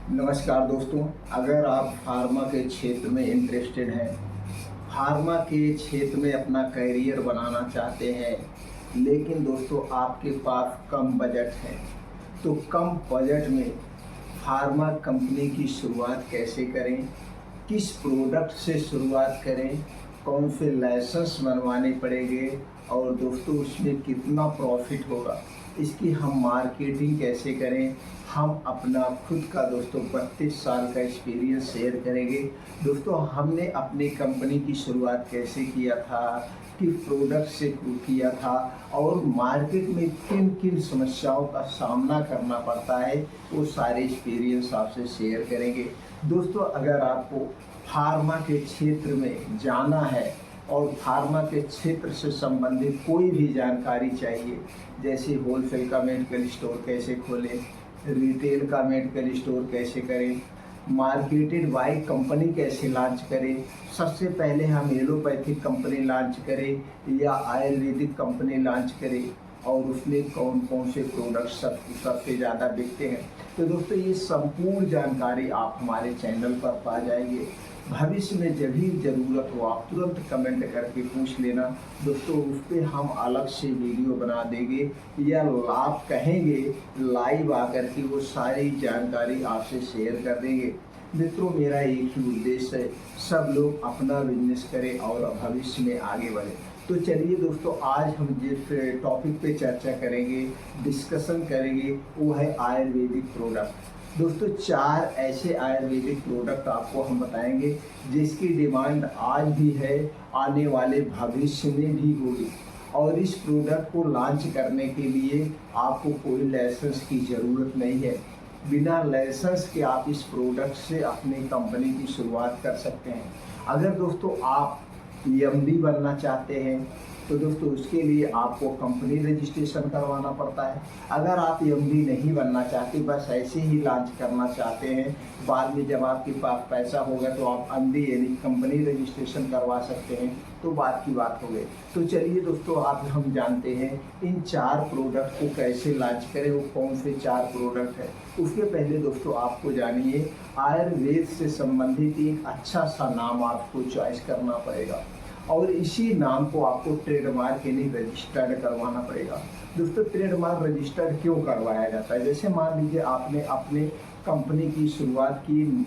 नमस्कार दोस्तों, अगर आप फार्मा के क्षेत्र में इंटरेस्टेड हैं, फार्मा के क्षेत्र में अपना करियर बनाना चाहते हैं, लेकिन दोस्तों आपके पास कम बजट है, तो कम बजट में फार्मा कंपनी की शुरुआत कैसे करें, किस प्रोडक्ट से शुरुआत करें, कौन से लाइसेंस बनवाने पड़ेंगे और दोस्तों उसमें कितना प्रॉफिट होगा, इसकी हम मार्केटिंग कैसे करें। हम अपना खुद का दोस्तों 32 साल का एक्सपीरियंस शेयर करेंगे। दोस्तों हमने अपनी कंपनी की शुरुआत कैसे किया था, किस प्रोडक्ट से किया था और मार्केट में किन किन समस्याओं का सामना करना पड़ता है, वो सारे एक्सपीरियंस आपसे शेयर करेंगे। दोस्तों अगर आपको फार्मा के क्षेत्र में जाना है और फार्मा के क्षेत्र से संबंधित कोई भी जानकारी चाहिए, जैसे होलसेल का मेडिकल स्टोर कैसे खोलें, रिटेल का मेडिकल स्टोर कैसे करें, मार्केटेड बाय कंपनी कैसे लॉन्च करें, सबसे पहले हम एलोपैथिक कंपनी लॉन्च करें या आयुर्वेदिक कंपनी लॉन्च करें और उसमें कौन कौन से प्रोडक्ट सबसे ज़्यादा बिकते हैं, तो दोस्तों ये संपूर्ण जानकारी आप हमारे चैनल पर पा जाएंगे। भविष्य में जब भी ज़रूरत हो आप तुरंत कमेंट करके पूछ लेना दोस्तों, उस पर हम अलग से वीडियो बना देंगे या आप कहेंगे लाइव आकर के वो सारी जानकारी आपसे शेयर कर देंगे। मित्रों मेरा एक ही उद्देश्य है, सब लोग अपना बिजनेस करें और भविष्य में आगे बढ़े। तो चलिए दोस्तों, आज हम जिस टॉपिक पे चर्चा करेंगे, डिस्कशन करेंगे, वो है आयुर्वेदिक प्रोडक्ट। दोस्तों 4 ऐसे आयुर्वेदिक प्रोडक्ट आपको हम बताएंगे जिसकी डिमांड आज भी है, आने वाले भविष्य में भी होगी। और इस प्रोडक्ट को लॉन्च करने के लिए आपको कोई लाइसेंस की ज़रूरत नहीं है। बिना लाइसेंस के आप इस प्रोडक्ट से अपनी कंपनी की शुरुआत कर सकते हैं। अगर दोस्तों आप एमडी बनना चाहते हैं तो दोस्तों उसके लिए आपको कंपनी रजिस्ट्रेशन करवाना पड़ता है। अगर आप एमडी नहीं बनना चाहते, बस ऐसे ही लॉन्च करना चाहते हैं, बाद में जब आपके पास पैसा होगा तो आप एमडी यानी कंपनी रजिस्ट्रेशन करवा सकते हैं, तो बात की बात हो गई। तो चलिए दोस्तों, आप हम जानते हैं इन 4 प्रोडक्ट को कैसे लॉन्च करें, वो कौन से 4 प्रोडक्ट है। उसके पहले दोस्तों आपको जानिए आयुर्वेद से संबंधित एक अच्छा सा नाम आपको चॉइस करना पड़ेगा और इसी नाम को आपको ट्रेडमार्क के लिए रजिस्टर्ड करवाना पड़ेगा। दोस्तों ट्रेडमार्क रजिस्टर्ड क्यों करवाया जाता है, जैसे मान लीजिए आपने अपने कंपनी की शुरुआत की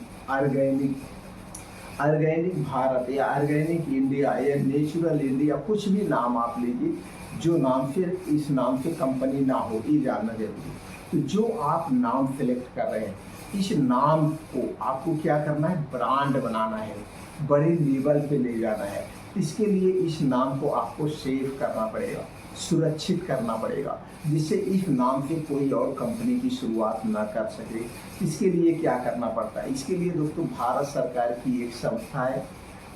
ऑर्गेनिक भारत या ऑर्गेनिक इंडिया या नेचुरल इंडिया, कुछ भी नाम आप लीजिए, जो नाम से इस नाम से कंपनी ना हो, ये जानना जरूरी है। तो जो आप नाम सेलेक्ट कर रहे हैं, इस नाम को आपको क्या करना है, ब्रांड बनाना है, बड़े लेवल पे ले जाना है। इसके लिए इस नाम को आपको सेव करना पड़ेगा, सुरक्षित करना पड़ेगा, जिससे इस नाम से कोई और कंपनी की शुरुआत ना कर सके। इसके लिए क्या करना पड़ता है, इसके लिए दोस्तों भारत सरकार की एक संस्था है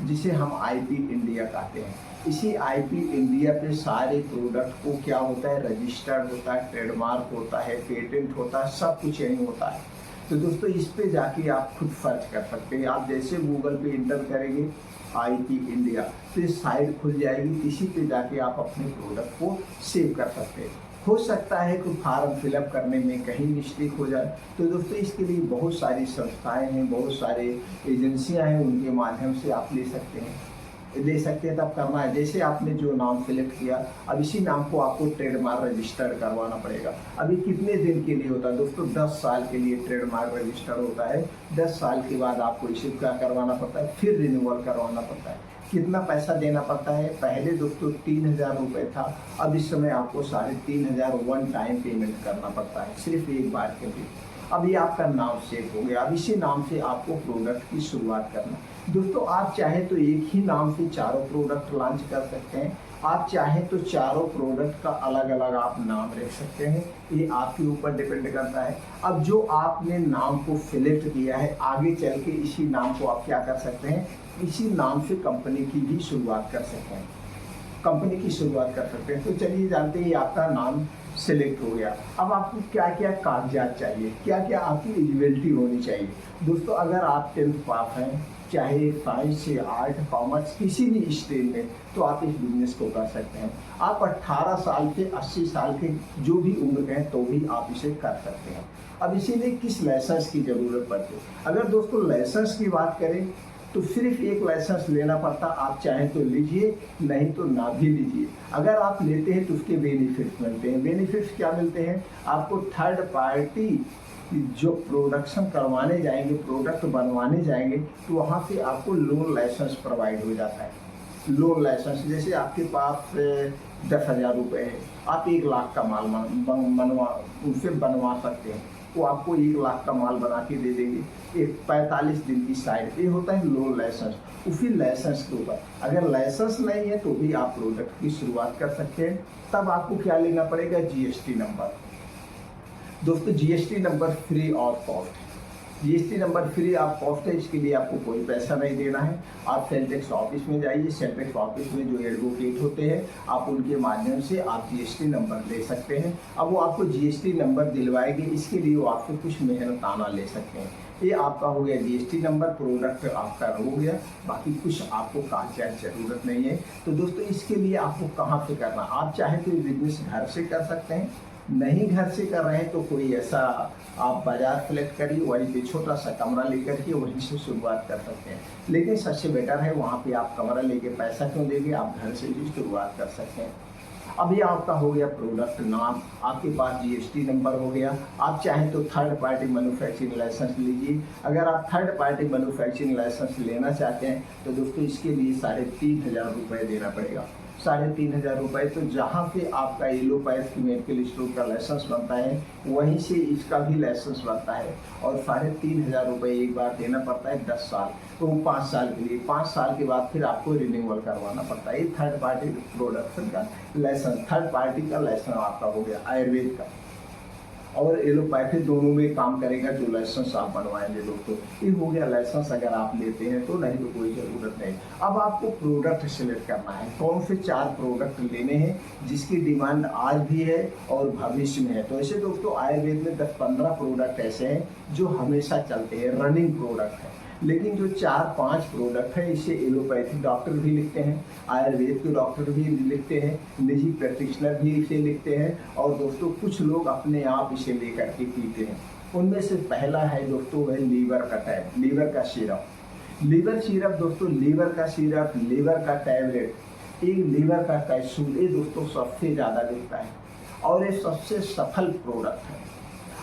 जिसे हम आईपी इंडिया कहते हैं। इसी आईपी इंडिया पे सारे प्रोडक्ट को क्या होता है, रजिस्टर्ड होता है, ट्रेडमार्क होता है, पेटेंट होता है, सब कुछ यही होता है। तो दोस्तों इस पे जाके आप खुद सर्च कर सकते हैं। आप जैसे गूगल पे इंटर करेंगे आईपी इंडिया, तो साइट खुल जाएगी, इसी पे जाके आप अपने प्रोडक्ट को सेव कर सकते हैं। हो सकता है कि फॉर्म फिलअप करने में कहीं मिस्टेक हो जाए, तो दोस्तों इसके लिए बहुत सारी संस्थाएं हैं, बहुत सारे एजेंसियां हैं, उनके माध्यम से आप ले सकते हैं। तब करना है, जैसे आपने जो नाम सेलेक्ट किया, अब इसी नाम को आपको ट्रेडमार्क रजिस्टर्ड करवाना पड़ेगा। अभी कितने दिन के लिए होता है दोस्तों, 10 साल के लिए ट्रेडमार्क रजिस्टर्ड होता है। 10 साल के बाद आपको इसे क्या करवाना पड़ता है, फिर रिन्यूअल करवाना पड़ता है। कितना पैसा देना पड़ता है, पहले दोस्तों 3000 रुपये था, अब इस समय आपको 3500 वन टाइम पेमेंट करना पड़ता है, सिर्फ एक बार के लिए। अब ये आपका नाम सेव हो गया, अब इसी नाम से आपको प्रोडक्ट की शुरुआत करना। दोस्तों आप चाहे तो एक ही नाम से चारों प्रोडक्ट लॉन्च कर सकते हैं, आप चाहें तो चारों प्रोडक्ट का अलग अलग आप नाम रख सकते हैं, ये आपके ऊपर डिपेंड करता है। अब जो आपने नाम को सिलेक्ट किया है, आगे चल के इसी नाम को आप क्या कर सकते हैं, इसी नाम से कंपनी की भी शुरुआत कर सकते हैं, कंपनी की शुरुआत कर सकते हैं। तो चलिए जानते हैं आपका नाम सिलेक्ट हो गया। अब आपको क्या क्या कागजात चाहिए, क्या क्या आपकी एलिजिबिलिटी होनी चाहिए। दोस्तों अगर आप 10th पास हैं, चाहे साइंस से आर्ट कॉमर्स किसी भी स्ट्रीम में, तो आप इस बिजनेस को कर सकते हैं। आप 18 साल के 80 साल के जो भी उम्र के हैं तो भी आप इसे कर सकते हैं। अब इसीलिए किस लाइसेंस की ज़रूरत पड़ती है। अगर दोस्तों लाइसेंस की बात करें तो सिर्फ एक लाइसेंस लेना पड़ता, आप चाहें तो लीजिए, नहीं तो ना भी लीजिए। अगर आप लेते हैं तो उसके बेनिफिट्स मिलते हैं। बेनिफिट्स क्या मिलते हैं आपको, थर्ड पार्टी जो प्रोडक्शन करवाने जाएंगे, प्रोडक्ट बनवाने जाएंगे, तो वहाँ पे आपको लोन लाइसेंस प्रोवाइड हो जाता है। लोन लाइसेंस जैसे आपके पास 10,000 रुपये है, आप 1 लाख का माल उनसे बनवा सकते हैं, वो आपको 1 लाख का माल बना के दे देंगे। एक 45 दिन की साइड ये होता है लोन लाइसेंस। उसी लाइसेंस के ऊपर अगर लाइसेंस नहीं है तो भी आप प्रोडक्ट की शुरुआत कर सकते हैं। तब आपको क्या लेना पड़ेगा, जीएसटी नंबर। दोस्तों GST number free of cost, GST number free of cost है, इसके लिए आपको कोई पैसा नहीं देना है। आप सेल टैक्स ऑफिस में जाइए, सेल टैक्स ऑफिस में जो एडवोकेट होते हैं आप उनके माध्यम से आप जीएसटी नंबर ले सकते हैं। अब वो आपको जीएसटी नंबर दिलवाएंगे, इसके लिए वो आपको कुछ मेहनताना ले सकते हैं। ये आपका हो गया जीएसटी नंबर, प्रोडक्ट आपका हो गया, बाकी कुछ आपको कागजात जरूरत नहीं है। तो दोस्तों इसके लिए आपको कहाँ से करना, आप चाहे तो बिजनेस घर से कर सकते हैं, नहीं घर से कर रहे हैं तो कोई ऐसा आप बाजार सेलेक्ट करिए, वहीं पे छोटा सा कमरा लेकर के वहीं से शुरुआत कर सकते हैं। लेकिन सबसे बेटर है वहाँ पे आप कमरा लेके पैसा क्यों देंगे, आप घर से भी शुरुआत कर सकते हैं। अब ये आपका हो गया प्रोडक्ट नाम, आपके पास जीएसटी नंबर हो गया। आप चाहें तो थर्ड पार्टी मैन्युफैक्चरिंग लाइसेंस लीजिए। अगर आप थर्ड पार्टी मैन्युफैक्चरिंग लाइसेंस लेना चाहते हैं तो दोस्तों इसके लिए 3,500 रुपये देना पड़ेगा। 3,500 रुपये, तो जहाँ पे आपका एलोपैथ की मेडिकल स्टोर का लाइसेंस बनता है वहीं से इसका भी लाइसेंस बनता है, और 3,500 रुपये एक बार देना पड़ता है 10 साल, तो 5 साल के लिए। 5 साल के बाद फिर आपको रिन्यूअल करवाना पड़ता है। ये थर्ड पार्टी प्रोडक्शन का लाइसेंस, थर्ड पार्टी का लाइसेंस आपका हो गया आयुर्वेद का और एलोपैथी दोनों में काम करेगा जो लाइसेंस आप बनवाएंगे दोस्तों। ये हो गया लाइसेंस अगर आप लेते हैं तो, नहीं तो कोई ज़रूरत नहीं। अब आपको प्रोडक्ट सिलेक्ट करना है, कौन से 4 प्रोडक्ट लेने हैं जिसकी डिमांड आज भी है और भविष्य में है। तो ऐसे दोस्तों आयुर्वेद में 10-15 प्रोडक्ट ऐसे हैं जो हमेशा चलते हैं, रनिंग प्रोडक्ट है। लेकिन जो 4-5 प्रोडक्ट है इसे एलोपैथिक डॉक्टर भी लिखते हैं, आयुर्वेद के डॉक्टर भी लिखते हैं, निजी प्रैक्टिशनर भी इसे लिखते हैं, और दोस्तों कुछ लोग अपने आप इसे लेकर के पीते हैं। उनमें से पहला है दोस्तों वह लीवर का टैब, लीवर का सिरप। लीवर सिरप दोस्तों, लीवर का सिरप, लीवर का टैबलेट, एक लीवर का कैप्सूल, ये दोस्तों सबसे ज़्यादा बिकता है और ये सबसे सफल प्रोडक्ट है।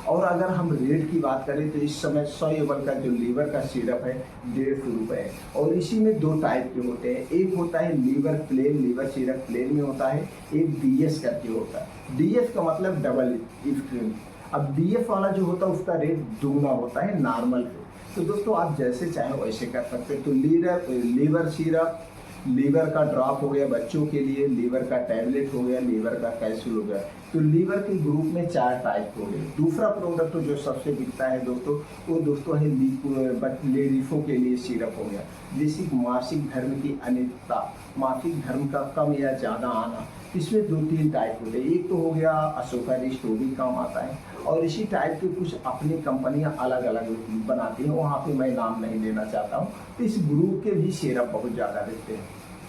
और अगर हम रेट की बात करें तो इस समय 100 ml का जो लीवर का सिरप है 150 रुपये है, और इसी में 2 टाइप के होते हैं। एक होता है liver plain, liver syrup plain में होता है, एक डीएस करके होता है। डीएस का मतलब डबल स्ट्रेंथ। अब डीएस वाला जो होता है उसका रेट दुगना होता है नॉर्मल पे। तो दोस्तों आप जैसे चाहें वैसे कर सकते हैं। तो लीवर सिरप, लीवर का ड्रॉप हो गया बच्चों के लिए, लीवर का टैबलेट हो गया, लीवर का कैप्सूल हो गया। तो लीवर के ग्रुप में 4 टाइप हो गए। दूसरा प्रोडक्ट जो सबसे बिकता है दोस्तों वो दोस्तों है लेडीज़ों के लिए सिरप हो गया। जैसे मासिक धर्म की अनियमितता, मासिक धर्म का कम या ज़्यादा आना, इसमें 2-3 टाइप होते हैं। एक तो हो गया अशोका रिस्ट, वो भी काम आता है, और इसी टाइप के कुछ अपनी कंपनियां अलग अलग बनाती हैं, वहाँ पे मैं नाम नहीं लेना चाहता हूँ। तो इस ग्रुप के भी सिरप बहुत ज़्यादा बिकते हैं,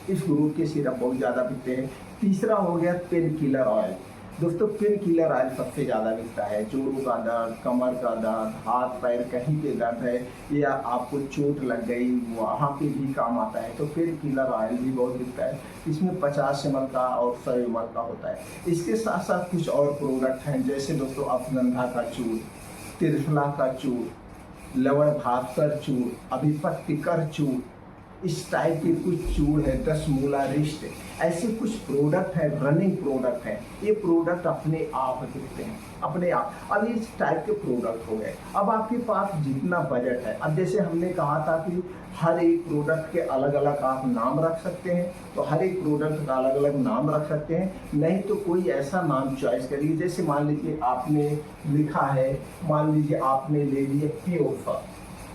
इस ग्रुप के सिरप बहुत ज़्यादा बिकते हैं। तीसरा हो गया पेन किलर ऑयल। दोस्तों पेन किलर ऑयल सबसे ज़्यादा बिकता है। जोड़ों का दर्द, कमर का दर्द, हाथ पैर कहीं पे दर्द है या आपको चोट लग गई वहाँ पे भी काम आता है, तो पेन किलर ऑयल भी बहुत बिकता है। इसमें 50 ml का और 100 ml का होता है। इसके साथ साथ कुछ और प्रोडक्ट हैं, जैसे दोस्तों अफगंधा का चूर्ण, त्रिफला का चूर्ण, लवण भास्कर चूर्ण, अभिपत्तिकर चूर्ण, इस टाइप के कुछ चूर्ण है, 10 मूला रिस्ट, ऐसे कुछ प्रोडक्ट है, रनिंग प्रोडक्ट है। ये प्रोडक्ट अपने आप दिखते हैं, अपने आप। अब इस टाइप के प्रोडक्ट हो गए। अब आपके पास जितना बजट है, अब जैसे हमने कहा था कि हर एक प्रोडक्ट के अलग अलग आप नाम रख सकते हैं, तो हर एक प्रोडक्ट का अलग अलग नाम रख सकते हैं। नहीं तो कोई ऐसा नाम चॉइस करिए, जैसे मान लीजिए आपने लिखा है, मान लीजिए आपने ले लिया प्योफा,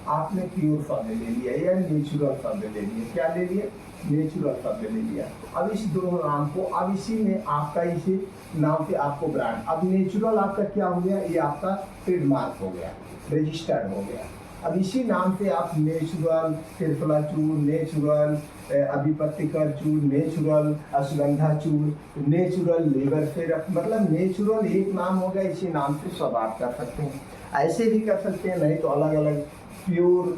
आपने प्योर शब्द ले लिया या नेचुरल शब्द ले लिया। क्या ले लिया? नेचुरल शब्द ले लिया। अब इस दोनों नाम को, अब इसी में आपका इसी नाम से आपको ब्रांड, अब नेचुरल आपका क्या हो गया? ये आपका ट्रेडमार्क हो गया, रजिस्टर्ड हो गया। अब इसी नाम से आप नेचुरल त्रिफला चूर्ण, नेचुरल अभिपत्तिकर चूर्ण, नेचुरल अश्वगंधा चूर्ण, नेचुरल लेबर सिरप, मतलब नेचुरल एक नाम हो गया, इसी नाम से सब आप कर सकते हैं। ऐसे भी कर सकते हैं, नहीं तो अलग अलग pure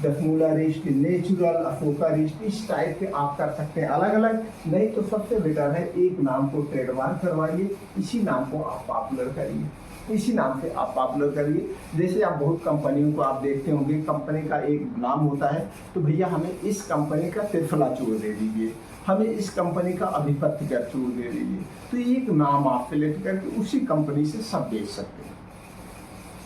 Dashmoolarishta, natural Ashokarishta, इस टाइप के आप कर सकते हैं अलग अलग। नहीं तो सबसे बेटर है एक नाम को ट्रेडमार्क करवाइए, इसी नाम को आप पॉपुलर करिए, इसी नाम से आप पॉपुलर करिए। जैसे आप बहुत कंपनियों को आप देखते होंगे, कंपनी का एक नाम होता है, तो भैया हमें इस कंपनी का त्रिफला चूर्ण दे दीजिए, हमें इस कंपनी का अभिपत्तिकर चूर्ण दे दीजिए। तो एक नाम आप सिलेक्ट करके उसी कंपनी से सब बेच सकते हैं।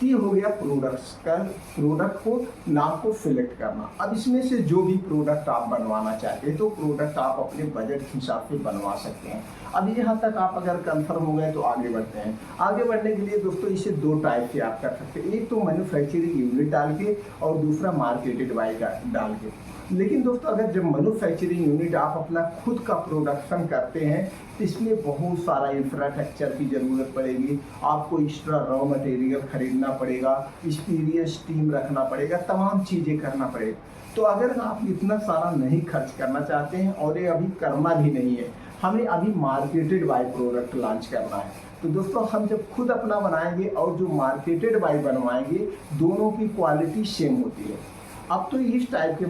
ये हो गया प्रोडक्ट्स का, प्रोडक्ट को नाम को सिलेक्ट करना। अब इसमें से जो भी प्रोडक्ट आप बनवाना चाहते हैं तो प्रोडक्ट आप अपने बजट के हिसाब से बनवा सकते हैं। अब यहाँ तक आप अगर कंफर्म हो गए तो आगे बढ़ते हैं। आगे बढ़ने के लिए दोस्तों इसे दो टाइप से आप कर सकते हैं, एक तो मैन्युफैक्चरिंग यूनिट डाल के और दूसरा मार्केटेड बाय डाल के। लेकिन दोस्तों अगर जब मैन्युफैक्चरिंग यूनिट आप अपना खुद का प्रोडक्शन करते हैं तो इसमें बहुत सारा इंफ्रास्ट्रक्चर की ज़रूरत पड़ेगी, आपको एक्स्ट्रा रॉ मटेरियल खरीदना पड़ेगा, एक्सपीरियंस टीम रखना पड़ेगा, तमाम चीज़ें करना पड़ेगा। तो अगर आप इतना सारा नहीं खर्च करना चाहते हैं और ये अभी करना भी नहीं है, हमें अभी मार्केटेड बाय प्रोडक्ट लॉन्च करना है, तो दोस्तों हम जब खुद अपना बनाएंगे और जो मार्केटेड बाय बनवाएंगे दोनों की क्वालिटी सेम होती है। अब तो इस टाइप के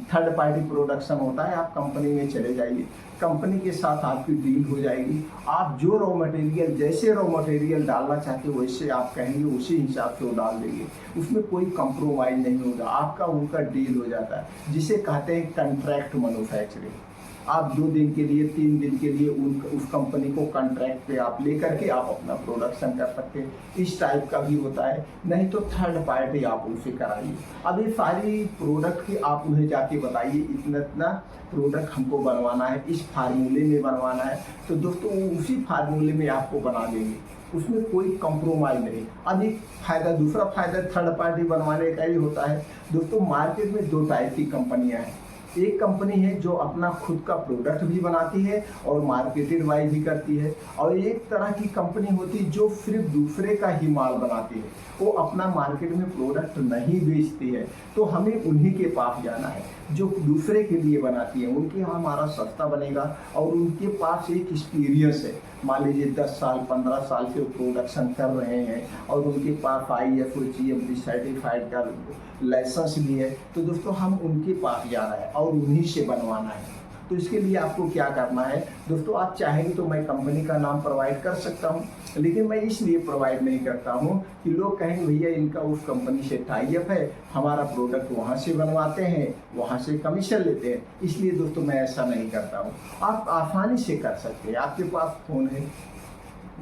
थर्ड पार्टी प्रोडक्शन होता है, आप कंपनी में चले जाइए, कंपनी के साथ आपकी डील हो जाएगी, आप जो रॉ मटेरियल, जैसे रॉ मटेरियल डालना चाहते हो वैसे आप कहेंगे उसी हिसाब से वो डाल देंगे, उसमें कोई कंप्रोमाइज़ नहीं होगा, आपका उनका डील हो जाता है, जिसे कहते हैं कॉन्ट्रैक्ट मैन्युफैक्चरिंग। आप 2 दिन के लिए 3 दिन के लिए उस कंपनी को कॉन्ट्रैक्ट पे आप लेकर के आप अपना प्रोडक्शन कर सकते हैं, इस टाइप का भी होता है। नहीं तो थर्ड पार्टी आप उनसे कराइए। अब ये सारी प्रोडक्ट की आप उन्हें जाके बताइए इतना इतना प्रोडक्ट हमको बनवाना है, इस फार्मूले में बनवाना है, तो दोस्तों वो उसी फार्मूले में आपको बना देंगे, उसमें कोई कंप्रोमाइज़ नहीं। अब एक फ़ायदा, दूसरा फ़ायदा थर्ड पार्टी बनवाने का ही होता है। दोस्तों मार्केट में 2 टाइप की कंपनियाँ हैं, एक कंपनी है जो अपना खुद का प्रोडक्ट भी बनाती है और मार्केटेड बाय भी करती है, और एक तरह की कंपनी होती है जो सिर्फ दूसरे का ही माल बनाती है, वो अपना मार्केट में प्रोडक्ट नहीं बेचती है। तो हमें उन्हीं के पास जाना है जो दूसरे के लिए बनाती है, उनके यहाँ हमारा सस्ता बनेगा और उनके पास एक एक्सपीरियंस है। मान लीजिए 10 साल 15 साल से वो प्रोडक्शन कर रहे हैं और उनके पास ISO GMP सर्टिफाइड का लाइसेंस भी है, तो दोस्तों हम उनके पास जाना है और उन्हीं से बनवाना है। तो इसके लिए आपको क्या करना है दोस्तों, आप चाहेंगे तो मैं कंपनी का नाम प्रोवाइड कर सकता हूं, लेकिन मैं इसलिए प्रोवाइड नहीं करता हूं कि लोग कहेंगे भैया इनका उस कंपनी से टाई अप है, हमारा प्रोडक्ट वहां से बनवाते हैं, वहां से कमीशन लेते हैं, इसलिए दोस्तों मैं ऐसा नहीं करता हूं। आप आसानी से कर सकते हैं, आपके पास फ़ोन है,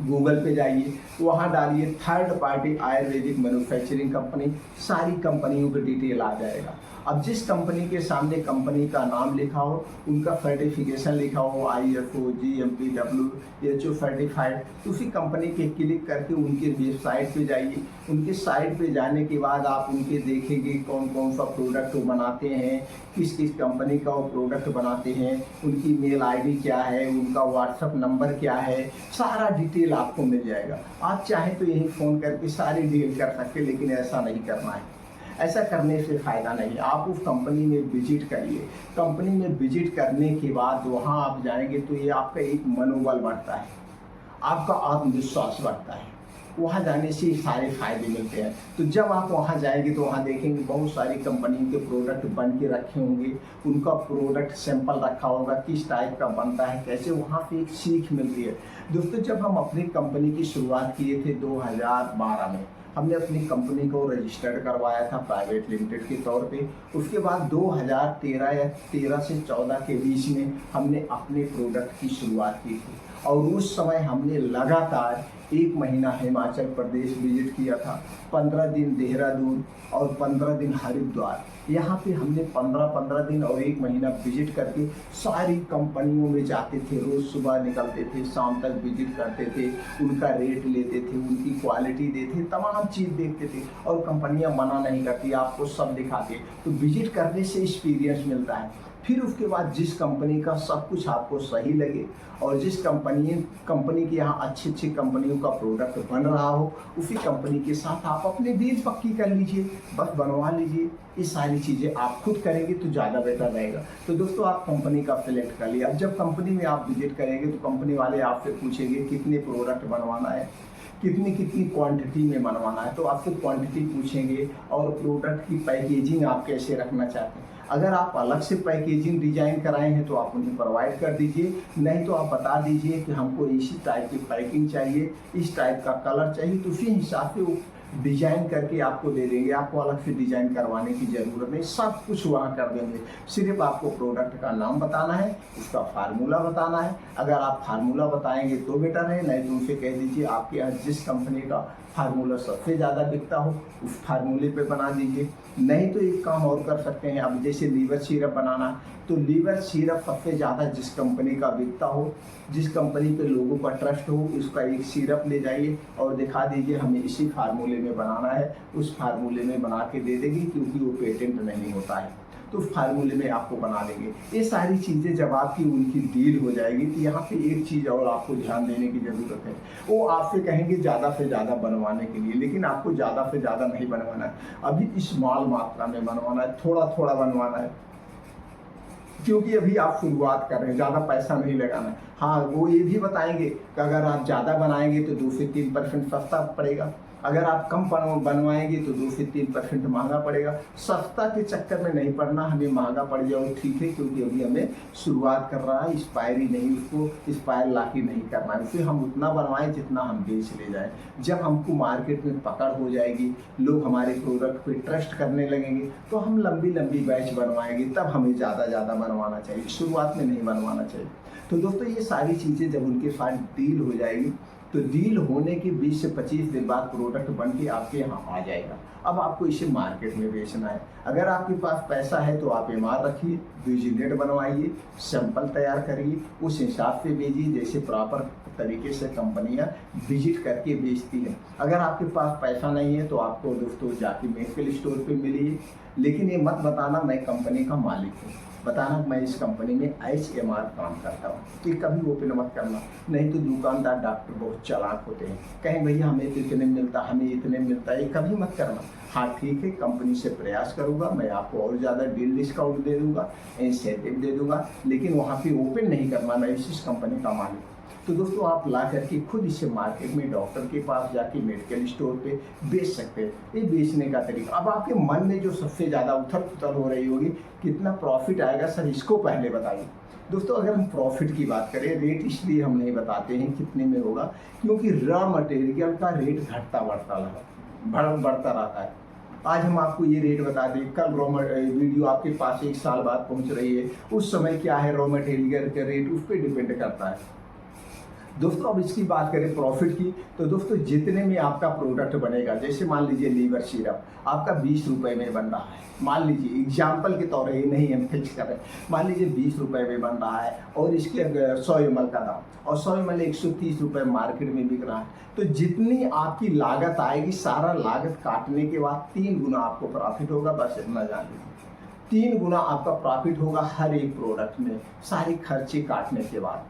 गूगल पे जाइए, वहाँ डालिए third party Ayurvedic manufacturing company, सारी कंपनियों का डिटेल आ जाएगा। अब जिस कंपनी के सामने कंपनी का नाम लिखा हो, उनका सर्टिफिकेशन लिखा हो ISO GMP WHO सर्टिफाइड, उसी कंपनी के क्लिक करके उनके वेबसाइट पे जाइए। उनके साइट पे जाने के बाद आप उनके देखेंगे कौन कौन सा प्रोडक्ट वो बनाते हैं, किस किस कंपनी का वो प्रोडक्ट बनाते हैं, उनकी मेल ID क्या है, उनका व्हाट्सअप नंबर क्या है, सारा डिटेल आपको मिल जाएगा। आप चाहें तो यही फ़ोन करके सारी डील कर सकते, लेकिन ऐसा नहीं करना है। ऐसा करने से फ़ायदा नहीं। आप उस कंपनी में विजिट करिए, कंपनी में विजिट करने के बाद वहाँ आप जाएंगे तो ये आपका एक मनोबल बढ़ता है, आपका आत्मविश्वास बढ़ता है, वहाँ जाने से सारे फ़ायदे मिलते हैं। तो जब आप वहाँ जाएंगे तो वहाँ देखेंगे बहुत सारी कंपनियों के प्रोडक्ट बन के रखे होंगे, उनका प्रोडक्ट सैंपल रखा होगा, किस टाइप का बनता है, कैसे, वहाँ पे एक सीख मिलती है। दोस्तों जब हम अपनी कंपनी की शुरुआत किए थे 2012 में, हमने अपनी कंपनी को रजिस्टर्ड करवाया था प्राइवेट लिमिटेड के तौर पे। उसके बाद 2013 या 13 से 14 के बीच में हमने अपने प्रोडक्ट की शुरुआत की थी और उस समय हमने लगातार 1 महीना हिमाचल प्रदेश विजिट किया था, 15 दिन देहरादून और 15 दिन हरिद्वार। यहाँ पे हमने 15-15 दिन और 1 महीना विजिट करके सारी कंपनियों में जाते थे। रोज़ सुबह निकलते थे, शाम तक विजिट करते थे, उनका रेट लेते थे, उनकी क्वालिटी देते, तमाम चीज़ देखते थे और कंपनियाँ मना नहीं करती, आपको सब दिखाते। तो विजिट करने से एक्सपीरियंस मिलता है। फिर उसके बाद जिस कंपनी का सब कुछ आपको सही लगे और जिस कंपनी के यहाँ अच्छी कंपनियों का प्रोडक्ट बन रहा हो, उसी कंपनी के साथ आप अपनी डील पक्की कर लीजिए, बस बनवा लीजिए। ये सारी चीज़ें आप खुद करेंगे तो ज़्यादा बेटर रहेगा। तो दोस्तों आप कंपनी का सिलेक्ट कर लिया। अब जब कंपनी में आप विजिट करेंगे तो कंपनी वाले आपसे पूछेंगे कितने प्रोडक्ट बनवाना है, कितनी क्वांटिटी में बनवाना है, तो आपसे क्वांटिटी पूछेंगे और प्रोडक्ट की पैकेजिंग आप कैसे रखना चाहते हैं। अगर आप अलग से पैकेजिंग डिजाइन कराए हैं तो आप उन्हें प्रोवाइड कर दीजिए, नहीं तो आप बता दीजिए कि हमको इसी टाइप की पैकिंग चाहिए, इस टाइप का कलर चाहिए, तो उसी हिसाब से वो डिजाइन करके आपको दे देंगे। आपको अलग से डिजाइन करवाने की ज़रूरत नहीं, सब कुछ वहाँ कर देंगे। सिर्फ आपको प्रोडक्ट का नाम बताना है, उसका फार्मूला बताना है। अगर आप फार्मूला बताएंगे तो बेटर है, नहीं तो उनसे कह दीजिए आपके यहाँ जिस कंपनी का फार्मूला सबसे ज़्यादा बिकता हो उस फार्मूले पे बना दीजिए। नहीं तो एक काम और कर सकते हैं, अब जैसे लीवर सिरप बनाना, तो लीवर सिरप सबसे ज़्यादा जिस कंपनी का बिकता हो, जिस कंपनी पे लोगों का ट्रस्ट हो, उसका एक सिरप ले जाइए और दिखा दीजिए हमें इसी फार्मूले में बनाना है, उस फार्मूले में बना के दे देगी, क्योंकि वो पेटेंट नहीं होता है, तो फार्मूले में आपको बना देंगे। ये सारी चीज़ें जब आपकी उनकी डील हो जाएगी तो यहाँ पे एक चीज़ और आपको ध्यान देने की ज़रूरत है, वो आपसे कहेंगे ज़्यादा से ज़्यादा बनवाने के लिए, लेकिन आपको ज़्यादा से ज़्यादा नहीं बनवाना है, अभी स्मॉल मात्रा में बनवाना है, थोड़ा थोड़ा बनवाना है, क्योंकि अभी आप शुरुआत कर रहे हैं, ज़्यादा पैसा नहीं लगाना है। हाँ, वो ये भी बताएंगे कि अगर आप ज़्यादा बनाएंगे तो 2 से 3% सस्ता पड़ेगा, अगर आप कम बनवाएंगे तो 2 से 3% महंगा पड़ेगा। सस्ता के चक्कर में नहीं पड़ना, हमें महंगा पड़ जाए ठीक है, क्योंकि अभी हमें शुरुआत कर रहा है, एक्सपायरी नहीं, उसको एक्सपायर लाके नहीं करना है, उसे हम उतना बनवाएं जितना हम बेच ले जाएं। जब हमको मार्केट में पकड़ हो जाएगी, लोग हमारे प्रोडक्ट पे ट्रस्ट करने लगेंगे, तो हम लंबी बैच बनवाएंगे, तब हमें ज़्यादा बनवाना चाहिए, शुरुआत में नहीं बनवाना चाहिए। तो दोस्तों ये सारी चीज़ें जब उनके साथ डील हो जाएगी, तो डील होने के 20 से 25 दिन बाद प्रोडक्ट बन के आपके यहाँ आ जाएगा। अब आपको इसे मार्केट में बेचना है। अगर आपके पास पैसा है तो आप एमआर रखिए, विजिनेट बनवाइए, सैंपल तैयार करिए, उस हिसाब से भेजिए जैसे प्रॉपर तरीके से कंपनियां विजिट करके बेचती हैं। अगर आपके पास पैसा नहीं है तो आपको दोस्तों जाके मेडिकल स्टोर पे मिलिए, लेकिन ये मत बताना मैं कंपनी का मालिक हूँ, बताना मैं इस कंपनी में HMR काम करता हूँ, कि कभी ओपन मत करना, नहीं तो दुकानदार डॉक्टर बहुत चालाक होते हैं, कहें भैया हमें तो इतने मिलता, हमें इतने मिलता है, ये कभी मत करना। हाँ ठीक है, कंपनी से प्रयास करूँगा, मैं आपको और ज़्यादा डील डिस्काउंट दे दूँगा, इंसेंटिव दे दूँगा, लेकिन वहाँ पे ओपन नहीं करना, मैं इस कंपनी का मालिक। तो दोस्तों आप ला करके खुद इसे मार्केट में डॉक्टर के पास जाके मेडिकल स्टोर पे बेच सकते हैं। ये बेचने का तरीका। अब आपके मन में जो सबसे ज़्यादा उथल पुथल हो रही होगी, कितना प्रॉफिट आएगा सर, इसको पहले बताइए। दोस्तों अगर हम प्रॉफिट की बात करें, रेट इसलिए हम नहीं बताते हैं कितने में होगा, क्योंकि रॉ मटेरियल का रेट घटता बढ़ता रहता है। आज हम आपको ये रेट बता दें, कल वीडियो आपके पास 1 साल बाद पहुंच रही है, उस समय क्या है रॉ मटेरियल का रेट, उस पर डिपेंड करता है। दोस्तों अब इसकी बात करें प्रॉफिट की, तो दोस्तों जितने में आपका प्रोडक्ट बनेगा, जैसे मान लीजिए लीवर सिरप आपका 20 रुपये में बन रहा है, मान लीजिए एग्जाम्पल के तौर पर, नहीं हम फिक्स कर रहे हैं, मान लीजिए 20 रुपये में बन रहा है और इसके 100 ml का दाम, और 100 ml 130 रुपये मार्केट में बिक रहा है, तो जितनी आपकी लागत आएगी, सारा लागत काटने के बाद 3 गुना आपको प्रॉफिट होगा। बस इतना जान लीजिए, 3 गुना आपका प्रॉफिट होगा हर एक प्रोडक्ट में, सारे खर्चे काटने के बाद।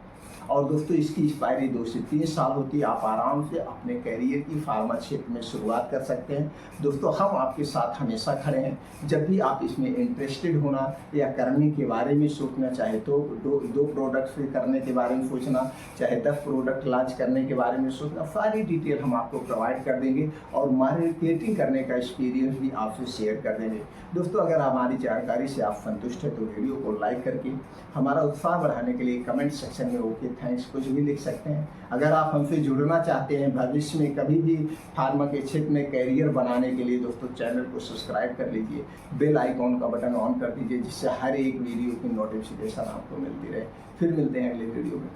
और दोस्तों इसकी एक्सपायरी 2 से 3 साल होती है। आप आराम से अपने कैरियर की फार्मा क्षेत्र में शुरुआत कर सकते हैं। दोस्तों हम आपके साथ हमेशा खड़े हैं। जब भी आप इसमें इंटरेस्टेड होना या करने के बारे में सोचना, चाहे तो दो प्रोडक्ट्स करने के बारे में सोचना, चाहे 10 प्रोडक्ट लॉन्च करने के बारे में सोचना, सारी डिटेल हम आपको प्रोवाइड कर देंगे और मार्केटिंग करने का एक्सपीरियंस भी आपसे शेयर कर देंगे। दोस्तों अगर हमारी जानकारी से आप संतुष्ट हैं तो वीडियो को लाइक करके हमारा उत्साह बढ़ाने के लिए कमेंट सेक्शन में ओके थैंक्स कुछ भी लिख सकते हैं। अगर आप हमसे जुड़ना चाहते हैं भविष्य में कभी भी फार्मा के क्षेत्र में कैरियर बनाने के लिए, दोस्तों चैनल को सब्सक्राइब कर लीजिए, बेल आइकॉन का बटन ऑन कर दीजिए, जिससे हर एक वीडियो की नोटिफिकेशन आपको मिलती रहे। फिर मिलते हैं अगले वीडियो में।